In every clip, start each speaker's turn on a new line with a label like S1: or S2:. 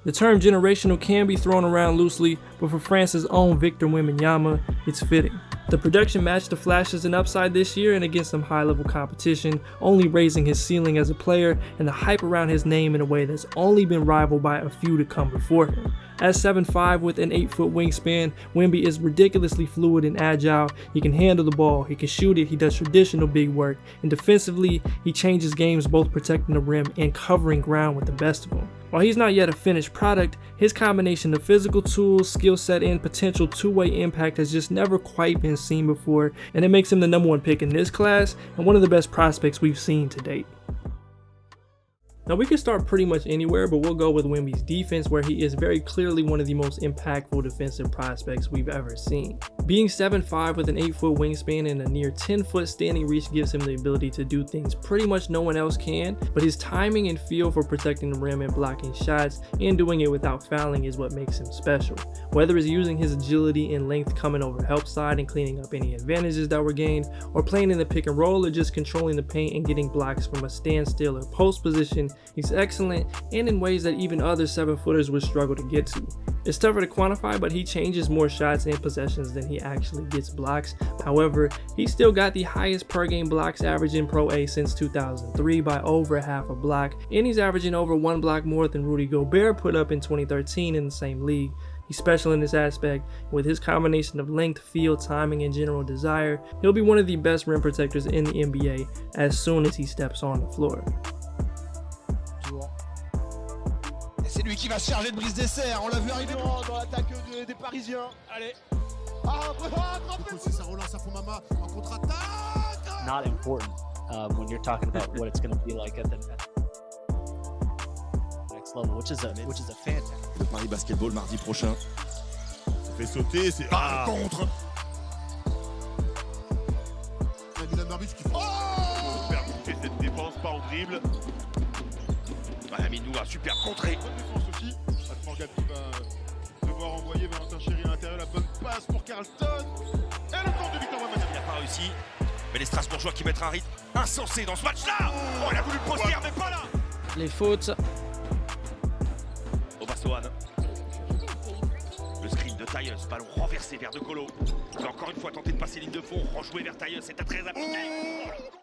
S1: The term generational can be thrown around loosely, but for France's own Victor Wembanyama, it's fitting. The production matched the flashes and upside this year and against some high-level competition, only raising his ceiling as a player and the hype around his name in a way that's only been rivaled by a few to come before him. At 7'5" with an 8-foot wingspan, Wemby is ridiculously fluid and agile. He can handle the ball, he can shoot it, he does traditional big work, and defensively, he changes games both protecting the rim and covering ground with the best of them. While he's not yet a finished product, his combination of physical tools, skill set, and potential two-way impact has just never quite been seen before, and it makes him the #1 pick in this class and one of the best prospects we've seen to date. Now we can start pretty much anywhere, but we'll go with Wemby's defense, where he is very clearly one of the most impactful defensive prospects we've ever seen. Being 7'5" with an 8-foot wingspan and a near 10-foot standing reach gives him the ability to do things pretty much no one else can, but his timing and feel for protecting the rim and blocking shots and doing it without fouling is what makes him special. Whether it's using his agility and length coming over help side and cleaning up any advantages that were gained, or playing in the pick and roll, or just controlling the paint and getting blocks from a standstill or post position, he's excellent, and in ways that even other 7-footers would struggle to get to. It's tougher to quantify, but he changes more shots and possessions than he actually gets blocks. However, he's still got the highest per game blocks average in Pro A since 2003 by over half a block, and he's averaging over 1 block more than Rudy Gobert put up in 2013 in the same league. He's special in this aspect. With his combination of length, feel, timing, and general desire, he'll be one of the best rim protectors in the NBA as soon as he steps on the floor.
S2: C'est lui qui va se charger de brise dessert, on l'a vu arriver dans l'attaque des Parisiens. Allez. Ça relance à Wembanyama en contre-attaque.
S3: Not important when you're talking about what it's going to be like at the next level, which is a fantastic.
S2: Le Paris Basketball mardi prochain. Ça fait sauter, c'est contre.
S4: Faire monter cette défense, pas en dribble. Minou a super contré.
S5: Bonne défense aussi. Morgan qui va devoir envoyer Valentin Chéri à l'intérieur. La bonne passe pour Carlton. Et le compte de Victor Wembanyama.
S4: Il n'a pas réussi. Mais les Strasbourgeois qui mettent un rythme insensé dans ce match-là. Oh, il a voulu le poster, mais pas là.
S1: Les fautes.
S4: Obasohan. Le screen de Tyus, ballon renversé vers De Colo. Il va encore une fois tenter de passer ligne de fond, rejouer vers Tyus, c'est à 13 à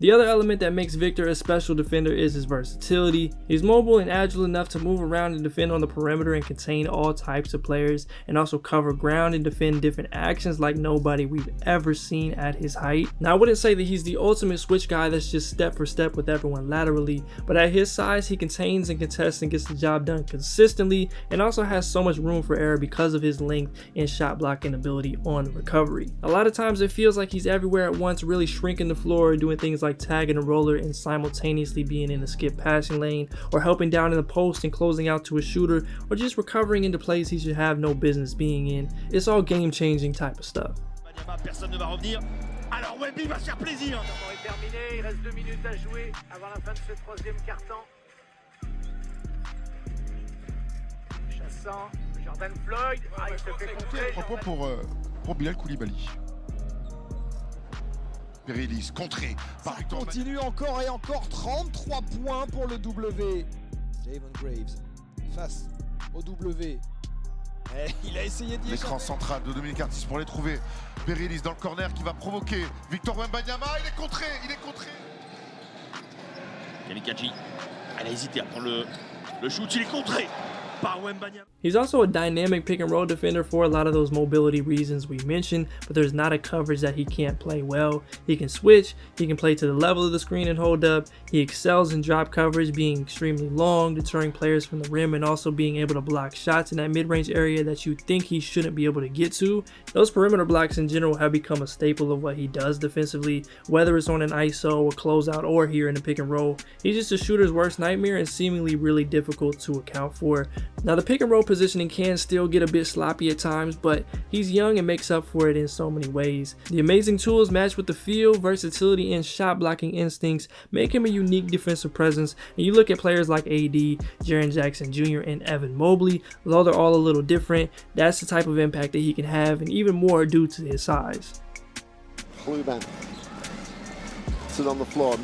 S1: The other element that makes Victor a special defender is his versatility. He's mobile and agile enough to move around and defend on the perimeter and contain all types of players, and also cover ground and defend different actions like nobody we've ever seen at his height. Now I wouldn't say that he's the ultimate switch guy that's just step for step with everyone laterally, but at his size he contains and contests and gets the job done consistently, and also has so much room for error because of his length and shot blocking ability on the recovery. A lot of times it feels like he's everywhere at once, really shrinking the floor, doing things like tagging a roller and simultaneously being in a skip passing lane, or helping down in the post and closing out to a shooter, or just recovering into plays he should have no business being in. It's all game-changing type of stuff.
S4: Personne ne va revenir. Alors Wemby va se faire plaisir.
S6: Le temps est terminé, il reste 2 minutes à jouer avant la fin de ce troisième quart-temps. Chassant, Jordan Floyd, il se fait contrer.
S5: Propos pour Bilal Koulibaly. Pérélis, contré par
S2: Ça continue encore et encore, 33 points pour le W. Javon Graves face au W. Il a essayé d'y
S5: l'écran central de Dominique Artis pour les trouver. Pérélis dans le corner qui va provoquer Victor Wembanyama, il est contré.
S4: Kamikaze, elle a hésité à prendre le shoot, il est contré par Wembanyama.
S1: He's also a dynamic pick and roll defender for a lot of those mobility reasons we mentioned, but there's not a coverage that he can't play well. He can switch, he can play to the level of the screen and hold up. He excels in drop coverage, being extremely long, deterring players from the rim, and also being able to block shots in that mid-range area that you think he shouldn't be able to get to. Those perimeter blocks in general have become a staple of what he does defensively, whether it's on an ISO or closeout or here in the pick and roll. He's just a shooter's worst nightmare and seemingly really difficult to account for. Now the pick and roll positioning can still get a bit sloppy at times, but he's young and makes up for it in so many ways. The amazing tools matched with the feel, versatility, and shot blocking instincts make him a unique defensive presence, and you look at players like AD, Jaren Jackson Jr., and Evan Mobley, though they're all a little different, that's the type of impact that he can have, and even more due to his size.
S7: Blue man sit on the floor.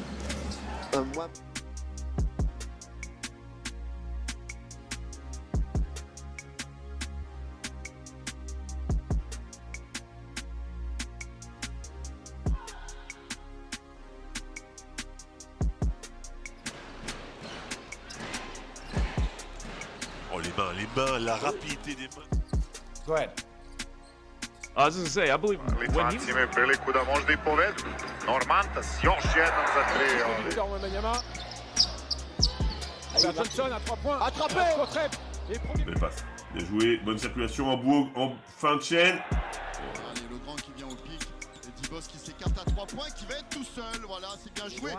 S8: les mains, la rapidité des mains.
S9: Go ahead. I was just gonna say, I believe when he...
S10: priliku da možda i povedu. Normantas, još jedan za 3.
S2: Victor Wembanyama. Johnson à 3 points. Attrapé.
S8: Belle passe. Bien joué. Bonne circulation en fin de chaîne.
S5: Allez, le grand qui vient au pic. Et Dibos qui s'écarte à 3 points, qui va être tout seul. Voilà, c'est bien joué.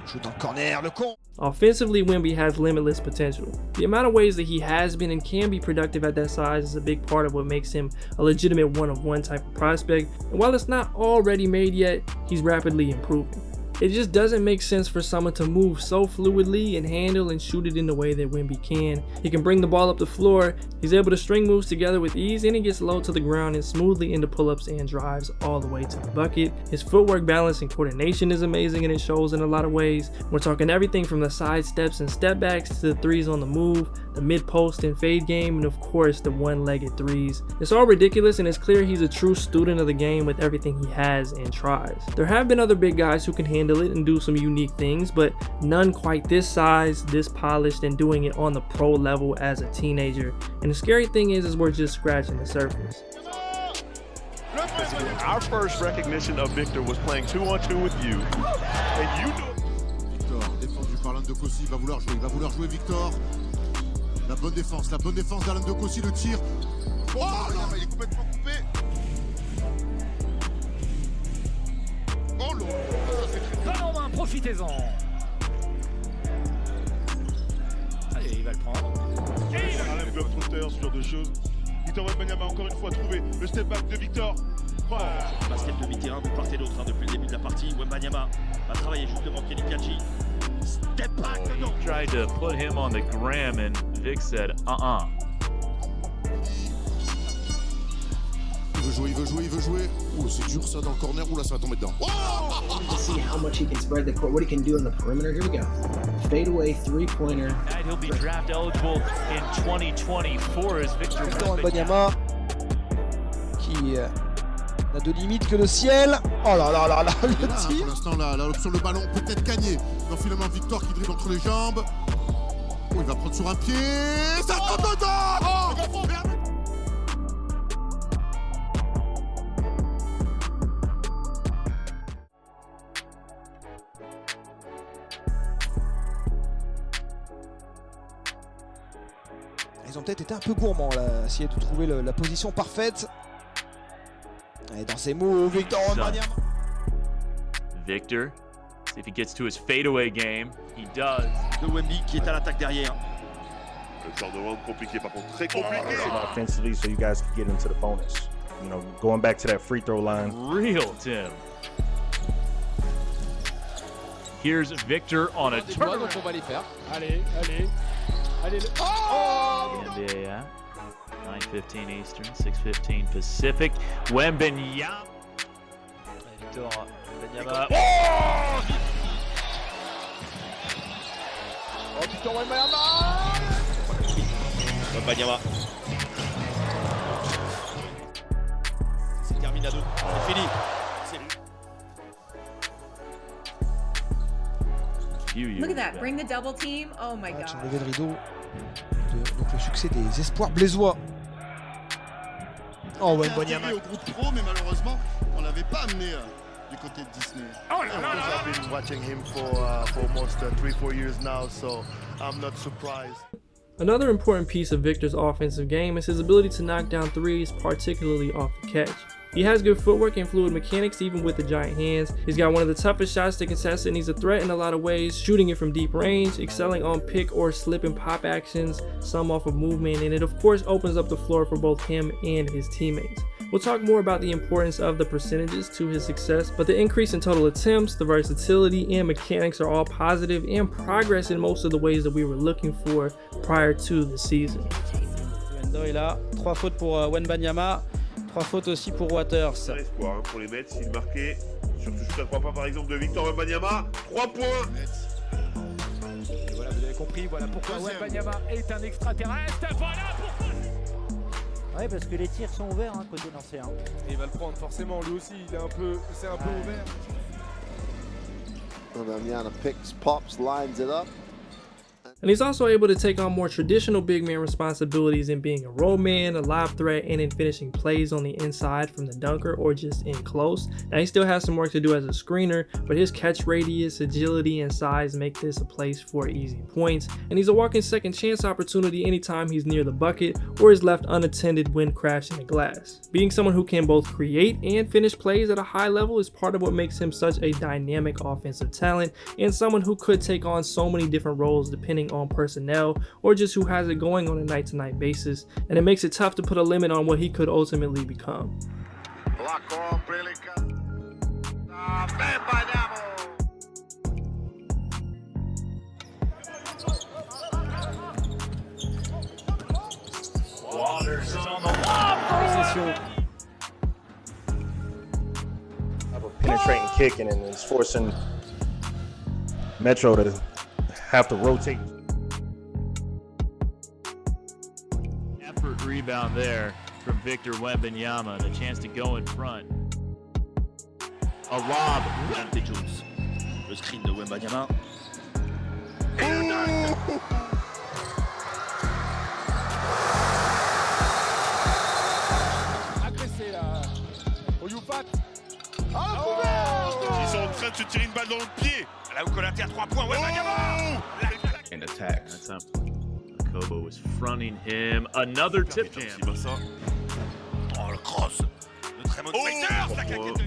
S2: Shoot dans le corner, le con.
S1: Offensively, Wemby has limitless potential. The amount of ways that he has been and can be productive at that size is a big part of what makes him a legitimate one-of-one type of prospect, and while it's not already made yet, he's rapidly improving. It just doesn't make sense for someone to move so fluidly and handle and shoot it in the way that Wemby can. He can bring the ball up the floor, he's able to string moves together with ease, and he gets low to the ground and smoothly into pull-ups and drives all the way to the bucket. His footwork balance and coordination is amazing, and it shows in a lot of ways. We're talking everything from the side steps and step backs to the threes on the move, the mid-post and fade game, and of course the one-legged threes. It's all ridiculous, and it's clear he's a true student of the game with everything he has and tries. There have been other big guys who can handle it and do some unique things, but none quite this size, this polished, and doing it on the pro level as a teenager. And the scary thing is we're just scratching the surface.
S11: Our first recognition of Victor was playing 2-on-2 with you, and you know.
S5: Victor, défendu par l'un de Kossi, il va vouloir jouer Victor. La bonne défense d'Alain de Kossi, le tir. Oh là, il est complètement coupé. Oh là, ça c'est très
S6: Balle en main, profitez-en. Allez, il va le prendre.
S5: Un bloc trotteur, ce genre de choses. Victor Wembanyama encore une fois trouvé le step back de Victor. Oh.
S4: Basket de mi-terrain, vous partez l'autre depuis le début de la partie. Wembanyama va travailler juste devant Kenny Kaji. Step back dedans.
S9: He tried to put him on the gram and Vic said,
S5: Il veut jouer. Ouh, c'est dur ça dans le corner. Ouh là, ça va tomber dedans.
S12: To see how much he can spread the court, what he can do on the perimeter. Here we go. Fade away, three-pointer.
S9: And he'll be draft eligible in 2024 as Victor
S2: Wembanyama qui n'a de limite que le ciel. Oh là là là là, le tir.
S5: Pour l'instant, là, l'option le ballon peut être gagné. Dans finalement Victor qui dribble entre les jambes. Oh, il va prendre sur un pied. Ça tombe dedans. Oh,
S2: ils ont peut-être été un peu gourmands là, essayer de trouver la position parfaite. Et dans ses moves, Victor Wembanyama.
S9: Victor, see if he gets to his fadeaway game. He does.
S4: De Wemby qui est à l'attaque derrière.
S8: Le genre de round compliqué, par contre très compliqué.
S13: Offensively, so you guys can get into the bonus. You know, going back to that free throw line.
S9: Real Tim. Here's Victor on a turn.
S2: Donc on va les faire. Allez. Oh!
S9: NBA app. 9:15 Eastern, 6:15 Pacific. Wembanyama. Victor Wembanyama.
S2: Oh Victor Wembanyama!
S4: Wembanyama. C'est terminé à 2. C'est fini.
S14: Look at that, bring the double team. Oh my god.
S2: Levé le rideau. Donc le succès des espoirs blésois. Oh Wembanyama.
S5: Au groupe pro, mais malheureusement, on l'avait pas amené du côté de Disney.
S11: Oh là là là. I've been watching him for almost 3-4 years now, so I'm not surprised.
S1: Another important piece of Victor's offensive game is his ability to knock down threes, particularly off the catch. He has good footwork and fluid mechanics even with the giant hands. He's got one of the toughest shots to contest and he's a threat in a lot of ways, shooting it from deep range, excelling on pick or slip and pop actions, some off of movement, and it of course opens up the floor for both him and his teammates. We'll talk more about the importance of the percentages to his success, but the increase in total attempts, the versatility, and mechanics are all positive and progress in most of the ways that we were looking for prior to the season.
S15: Endo est là, 3 fautes pour Wembanyama, 3 fautes aussi pour Waters.
S8: C'est un espoir pour les Mets, s'il marquait sur ce shoot à 3 points par exemple de Victor Wembanyama, 3 points.
S6: Et voilà, vous avez compris, voilà pourquoi Wembanyama est un extraterrestre. Voilà pourquoi.
S3: Ouais, parce que les tirs sont ouverts côté lancer.
S16: Et il va le prendre forcément, lui aussi, c'est un peu ouvert.
S7: Wembanyama picks, pops, lines it up.
S1: And he's also able to take on more traditional big man responsibilities in being a roll man, a lob threat, and in finishing plays on the inside from the dunker or just in close. Now he still has some work to do as a screener, but his catch radius, agility, and size make this a place for easy points. And he's a walking second chance opportunity anytime he's near the bucket or is left unattended when crashing the glass. Being someone who can both create and finish plays at a high level is part of what makes him such a dynamic offensive talent, and someone who could take on so many different roles depending on personnel or just who has it going on a night-to-night basis, and it makes it tough to put a limit on what he could ultimately become.
S9: Waters on the lob.
S13: Have a penetrating kick, and it's forcing Metro to have to rotate.
S9: Effort rebound there from Victor Wembanyama. The chance to go in front. A lob.
S4: Dante Jones. Le screen de Wembanyama.
S16: Agressé là. Au Youpat.
S8: Ils sont en train de se tirer une balle dans le pied.
S4: Là où Konaté à 3 points. Wembanyama.
S9: And attack. That's up. Kobo was fronting him. Another tip jam.
S4: Oh, le cross de Tremont Waiters, la claquette de...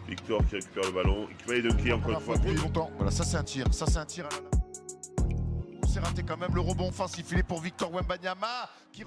S8: Victor qui récupère le ballon, qui va les dunker encore une fois.
S5: Longtemps. Voilà, ça c'est un tir. Ça c'est un tir. Oh, c'est raté quand même le rebond offensif. Il est pour Victor Wembanyama qui...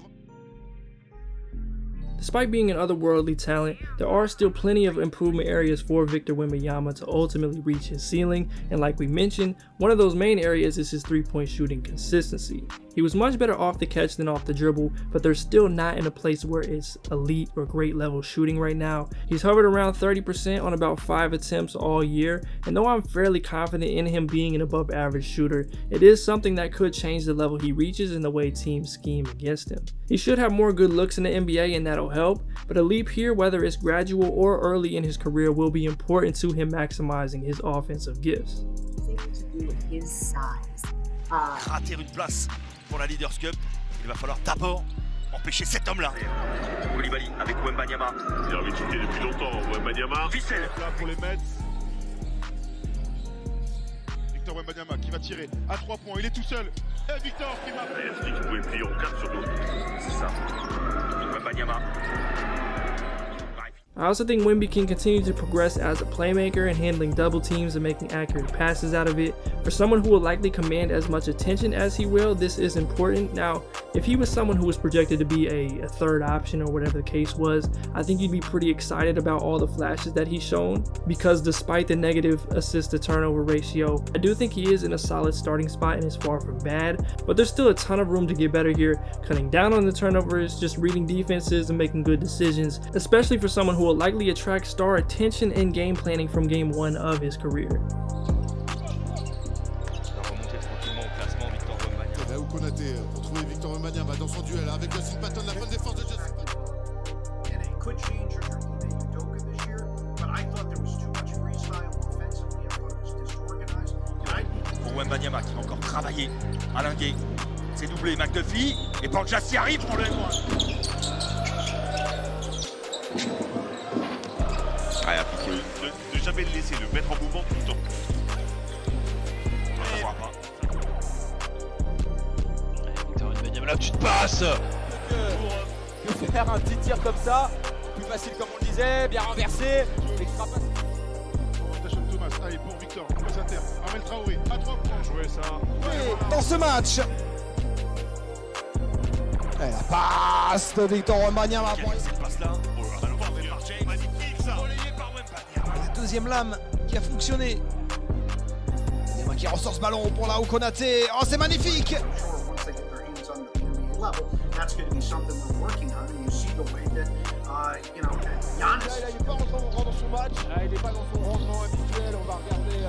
S1: Despite being an otherworldly talent, there are still plenty of improvement areas for Victor Wembanyama to ultimately reach his ceiling, and like we mentioned, one of those main areas is his three-point shooting consistency. He was much better off the catch than off the dribble, but they're still not in a place where it's elite or great level shooting right now. He's hovered around 30% on about 5 attempts all year, and though I'm fairly confident in him being an above average shooter, it is something that could change the level he reaches in the way teams scheme against him. He should have more good looks in the NBA, and that'll help, but a leap here, whether it's gradual or early in his career, will be important to him maximizing his offensive gifts.
S14: To do with his size.
S4: Rater une place pour la Leaders Cup, il va falloir d'abord empêcher cet homme-là. Koulibaly avec Wembanyama.
S8: Il a envie de shooter depuis longtemps, Wembanyama.
S4: Ficelle.
S5: Là pour les Mets. Victor Wembanyama qui va tirer à 3 points. Il est tout seul. Et Victor qui marque.
S8: Il a dit qu'il pouvait plier en 4 sur 2.
S4: C'est ça. Wembanyama.
S1: I also think Wemby can continue to progress as a playmaker and handling double teams and making accurate passes out of it. For someone who will likely command as much attention as he will, this is important. Now, if he was someone who was projected to be a third option or whatever the case was, I think you'd be pretty excited about all the flashes that he's shown, because despite the negative assist to turnover ratio, I do think he is in a solid starting spot and is far from bad, but there's still a ton of room to get better here, cutting down on the turnovers, just reading defenses and making good decisions, especially for someone who will likely attract star attention and game planning from game 1 of his career.
S5: Là où Konaté pour trouver Victor Wembanyama dans son duel avec Justin Patton, la bonne défense de Justin Patton.
S12: And it could change your Udoka this year, but I thought there was too much freestyle offensively. I thought it was disorganized.
S4: Pour Wembanyama qui va encore travailler. Alain Gay. C'est doublé. McDuffie. Et Panchassi arrive pour le M1.
S8: Ah, de jamais le laisser, le mettre en mouvement tout le temps.
S4: On ne pas. Victor Wembanyama, là tu te passes.
S16: De faire un petit tir comme ça, plus facile comme on le disait, bien renversé, extra passe.
S5: Thomas, allez pour Victor, passe à terre. Amel Traoré, à 3 points.
S8: Jouer ça.
S2: Et dans ce match, et la passe de Victor Wembanyama.
S4: Cette passe-là, magnifique ça. Relayé par Wembanyama.
S2: La deuxième lame qui a fonctionné. Wembanyama qui ressort ce ballon pour la Konaté. Oh, c'est magnifique.
S12: That's going to be something we're working on, and you see the way that, Giannis.
S16: Là, il n'est pas rentré dans son match, il n'est pas dans son rendement habituel, on va regarder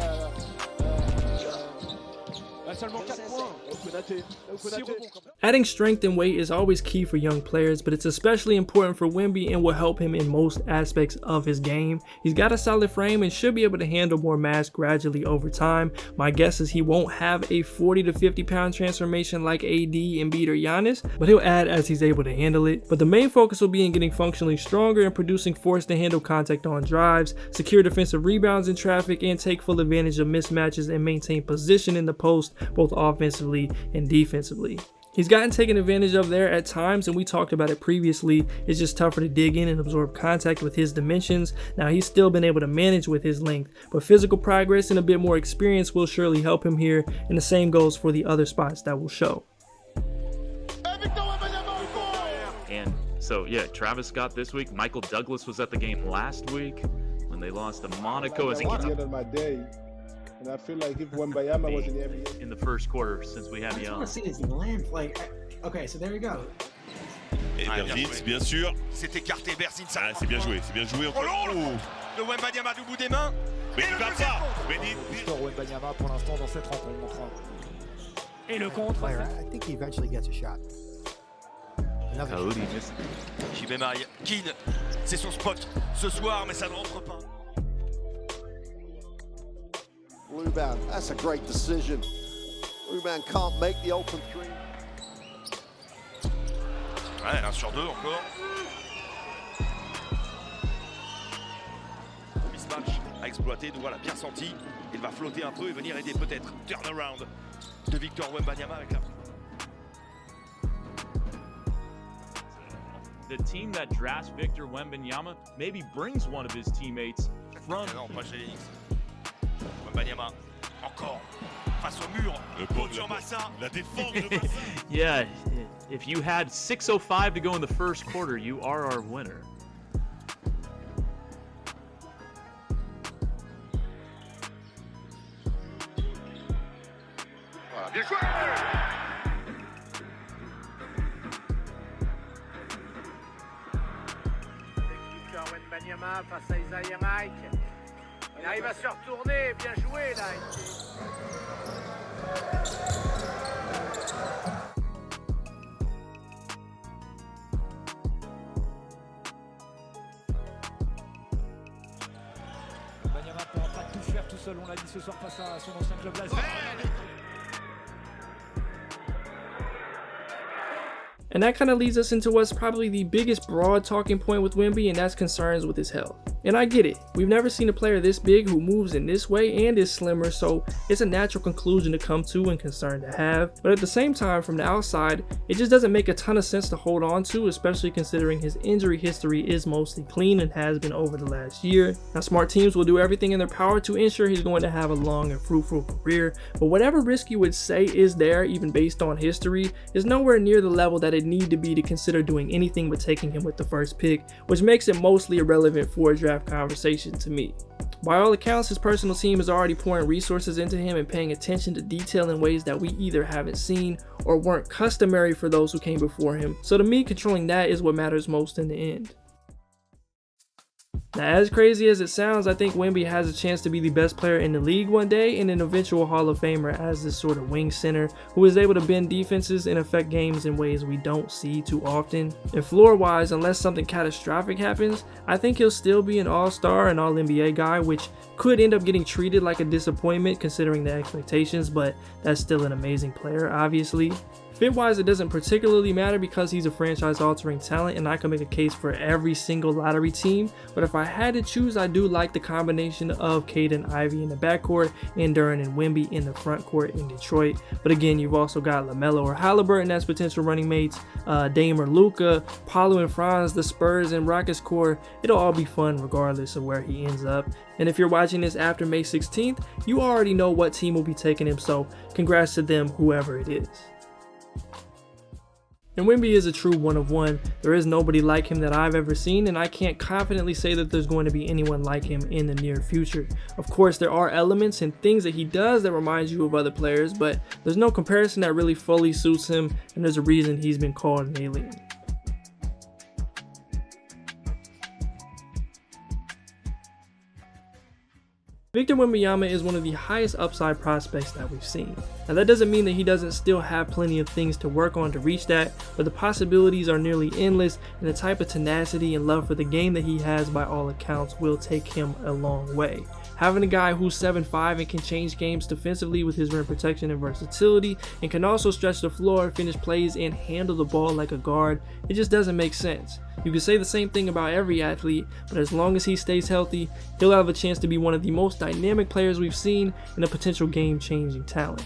S6: Seulement 4 points. 6 rebonds quand même.
S1: Adding strength and weight is always key for young players, but it's especially important for Wemby and will help him in most aspects of his game. He's got a solid frame and should be able to handle more mass gradually over time. My guess is he won't have a 40 to 50 pound transformation like AD, Embiid, or Giannis, but he'll add as he's able to handle it. But the main focus will be in getting functionally stronger and producing force to handle contact on drives, secure defensive rebounds in traffic, and take full advantage of mismatches and maintain position in the post, both offensively and defensively. He's gotten taken advantage of there at times, and we talked about it previously. It's just tougher to dig in and absorb contact with his dimensions. Now, he's still been able to manage with his length, but physical progress and a bit more experience will surely help him here, and the same goes for the other spots that will show.
S9: And so, yeah, Travis Scott this week. Michael Douglas was at the game last week when they lost to Monaco. As he gets
S17: up my day. And I feel like if Wembanyama was in the NBA
S9: in the first quarter, since we have you on.
S18: I see his length. Like, okay, so there you go.
S4: Et Berzins, bien sûr. C'est écarté, Berzins. Ah, c'est bien joué encore. Le Wembanyama du bout des mains. Mais il va pas.
S6: Victor Wembanyama pour l'instant dans cette rencontre. Et le contre.
S18: I think he eventually gets a shot.
S4: Chibemai, Keane, c'est son spot ce soir, mais ça ne rentre pas.
S7: Luban, that's a great decision. Luban can't make the open three.
S4: Ouais, 1 sur 2 encore. Mismatch à exploiter, donc voilà, bien senti. Il va flotter un peu et venir aider peut-être. Turnaround de Victor Wembanyama avec la...
S9: The team that drafts Victor Wembanyama maybe brings one of his teammates from...
S4: Non, pas chez les Knicks. Wembanyama, encore, face au mur, sur Massa. La défense de Massa.
S9: Yeah, if you had 6:05 to go in the first quarter, you are our winner.
S10: Voilà, bien joué.
S12: Victor Wembanyama face à Isaiah Mike. Il arrive à se retourner, bien joué là.
S6: Wembanyama ne pourra pas tout faire tout seul, on l'a dit ce soir face à son ancien club laser.
S1: And that kind of leads us into what's probably the biggest broad talking point with Wemby, and that's concerns with his health. And I get it, we've never seen a player this big who moves in this way and is slimmer, so it's a natural conclusion to come to and concern to have. But at the same time, from the outside, it just doesn't make a ton of sense to hold on to, especially considering his injury history is mostly clean and has been over the last year. Now, smart teams will do everything in their power to ensure he's going to have a long and fruitful career, but whatever risk you would say is there, even based on history, is nowhere near the level that it need to be to consider doing anything but taking him with the first pick, which makes it mostly irrelevant for a draft conversation to me. By all accounts, his personal team is already pouring resources into him and paying attention to detail in ways that we either haven't seen or weren't customary for those who came before him. So to me, controlling that is what matters most in the end. Now, as crazy as it sounds, I think Wemby has a chance to be the best player in the league one day and an eventual Hall of Famer as this sort of wing center who is able to bend defenses and affect games in ways we don't see too often. And floor-wise, unless something catastrophic happens, I think he'll still be an all-star and all-NBA guy, which could end up getting treated like a disappointment considering the expectations, but that's still an amazing player, obviously. Fit-wise, it doesn't particularly matter because he's a franchise-altering talent and I can make a case for every single lottery team, but if I had to choose, I do like the combination of Cade and Ivy in the backcourt and Duren and Wemby in the frontcourt in Detroit. But again, you've also got LaMelo or Halliburton as potential running mates, Dame or Luka, Paolo and Franz, the Spurs and Rockets core. It'll all be fun regardless of where he ends up. And if you're watching this after May 16th, you already know what team will be taking him, so congrats to them, whoever it is. And Wemby is a true one of one. There is nobody like him that I've ever seen, and I can't confidently say that there's going to be anyone like him in the near future. Of course, there are elements and things that he does that remind you of other players, but there's no comparison that really fully suits him, and there's a reason he's been called an alien. Victor Wembanyama is one of the highest upside prospects that we've seen. Now that doesn't mean that he doesn't still have plenty of things to work on to reach that, but the possibilities are nearly endless, and the type of tenacity and love for the game that he has by all accounts will take him a long way. Having a guy who's 7'5" and can change games defensively with his rim protection and versatility, and can also stretch the floor, finish plays, and handle the ball like a guard, it just doesn't make sense. You can say the same thing about every athlete, but as long as he stays healthy, he'll have a chance to be one of the most dynamic players we've seen and a potential game-changing talent.